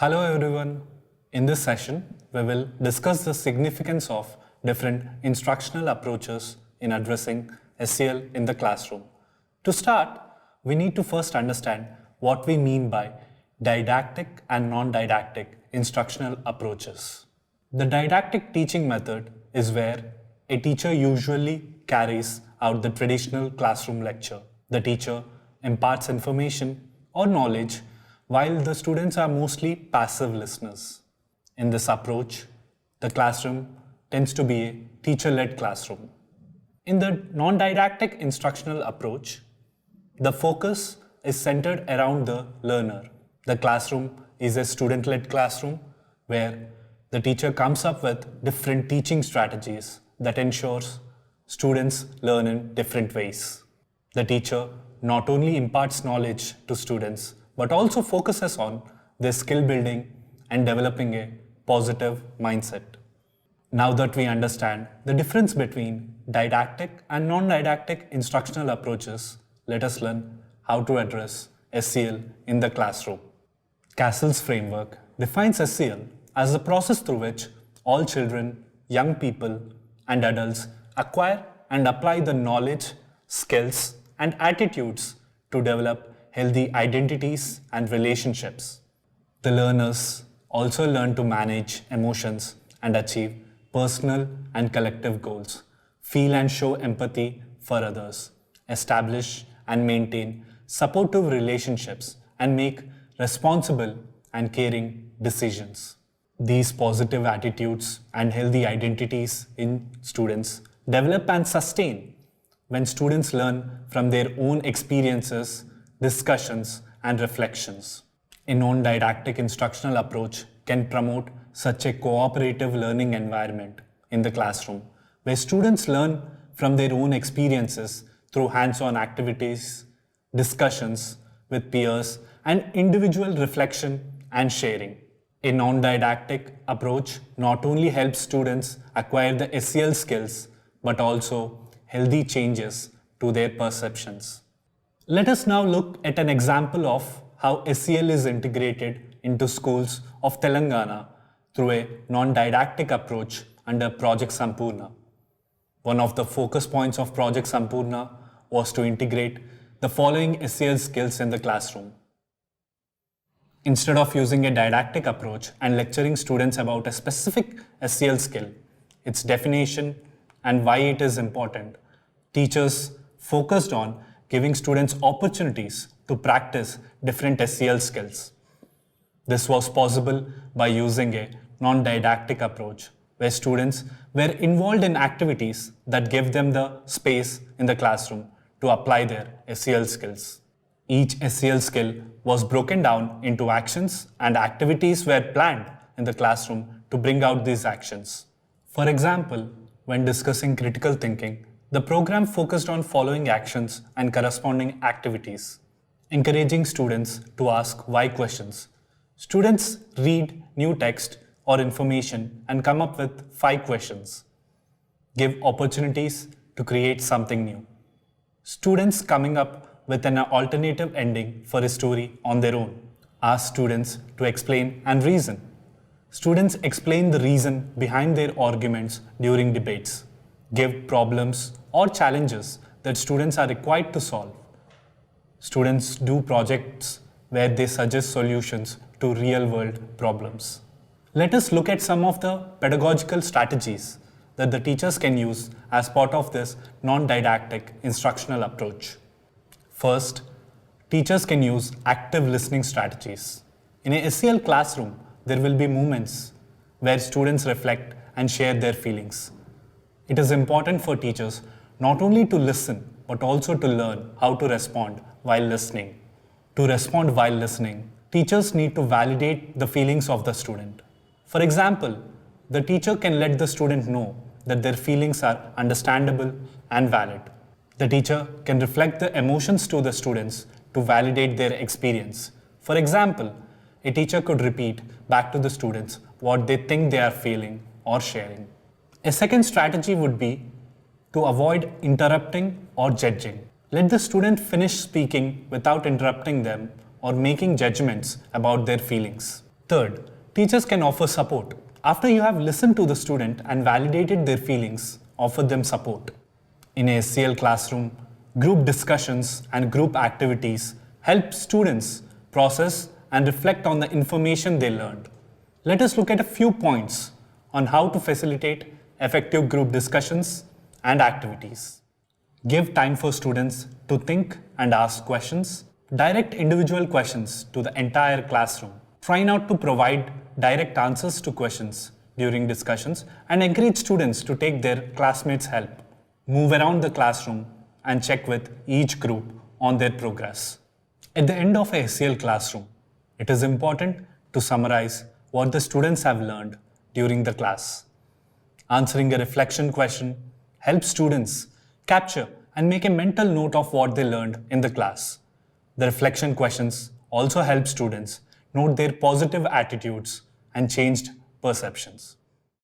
Hello everyone. In this session, we will discuss the significance of different instructional approaches in addressing SEL in the classroom. To start, we need to first understand what we mean by didactic and non-didactic instructional approaches. The didactic teaching method is where a teacher usually carries out the traditional classroom lecture. The teacher imparts information or knowledge while the students are mostly passive listeners. In this approach, the classroom tends to be a teacher-led classroom. In the non-didactic instructional approach, the focus is centered around the learner. The classroom is a student-led classroom where the teacher comes up with different teaching strategies that ensures students learn in different ways. The teacher not only imparts knowledge to students, but also focuses on their skill building and developing a positive mindset. Now that we understand the difference between didactic and non-didactic instructional approaches, let us learn how to address SEL in the classroom. Castle's framework defines SEL as the process through which all children, young people, and adults acquire and apply the knowledge, skills, and attitudes to develop healthy identities and relationships. The learners also learn to manage emotions and achieve personal and collective goals, feel and show empathy for others, establish and maintain supportive relationships, and make responsible and caring decisions. These positive attitudes and healthy identities in students develop and sustain when students learn from their own experiences, discussions, and reflections. A non-didactic instructional approach can promote such a cooperative learning environment in the classroom, where students learn from their own experiences through hands-on activities, discussions with peers, and individual reflection and sharing. A non-didactic approach not only helps students acquire the SEL skills, but also healthy changes to their perceptions. Let us now look at an example of how SEL is integrated into schools of Telangana through a non-didactic approach under Project Sampurna. One of the focus points of Project Sampurna was to integrate the following SEL skills in the classroom. Instead of using a didactic approach and lecturing students about a specific SEL skill, its definition, and why it is important, teachers focused on giving students opportunities to practice different SEL skills. This was possible by using a non-didactic approach, where students were involved in activities that gave them the space in the classroom to apply their SEL skills. Each SEL skill was broken down into actions, and activities were planned in the classroom to bring out these actions. For example, when discussing critical thinking, the program focused on following actions and corresponding activities, encouraging students to ask why questions. Students read new text or information and come up with 5 questions. Give opportunities to create something new. Students coming up with an alternative ending for a story on their own. Ask students to explain and reason. Students explain the reason behind their arguments during debates. Give problems or challenges that students are required to solve. Students do projects where they suggest solutions to real-world problems. Let us look at some of the pedagogical strategies that the teachers can use as part of this non-didactic instructional approach. First, teachers can use active listening strategies. In a SEL classroom, there will be moments where students reflect and share their feelings. It is important for teachers not only to listen, but also to learn how to respond while listening. To respond while listening, teachers need to validate the feelings of the student. For example, the teacher can let the student know that their feelings are understandable and valid. The teacher can reflect the emotions to the students to validate their experience. For example, a teacher could repeat back to the students what they think they are feeling or sharing. A second strategy would be to avoid interrupting or judging. Let the student finish speaking without interrupting them or making judgments about their feelings. Third, teachers can offer support. After you have listened to the student and validated their feelings, offer them support. In a SCL classroom, group discussions and group activities help students process and reflect on the information they learned. Let us look at a few points on how to facilitate effective group discussions and activities. Give time for students to think and ask questions. Direct individual questions to the entire classroom. Try not to provide direct answers to questions during discussions and encourage students to take their classmates' help. Move around the classroom and check with each group on their progress. At the end of a SCL classroom, it is important to summarize what the students have learned during the class. Answering a reflection question helps students capture and make a mental note of what they learned in the class. The reflection questions also help students note their positive attitudes and changed perceptions.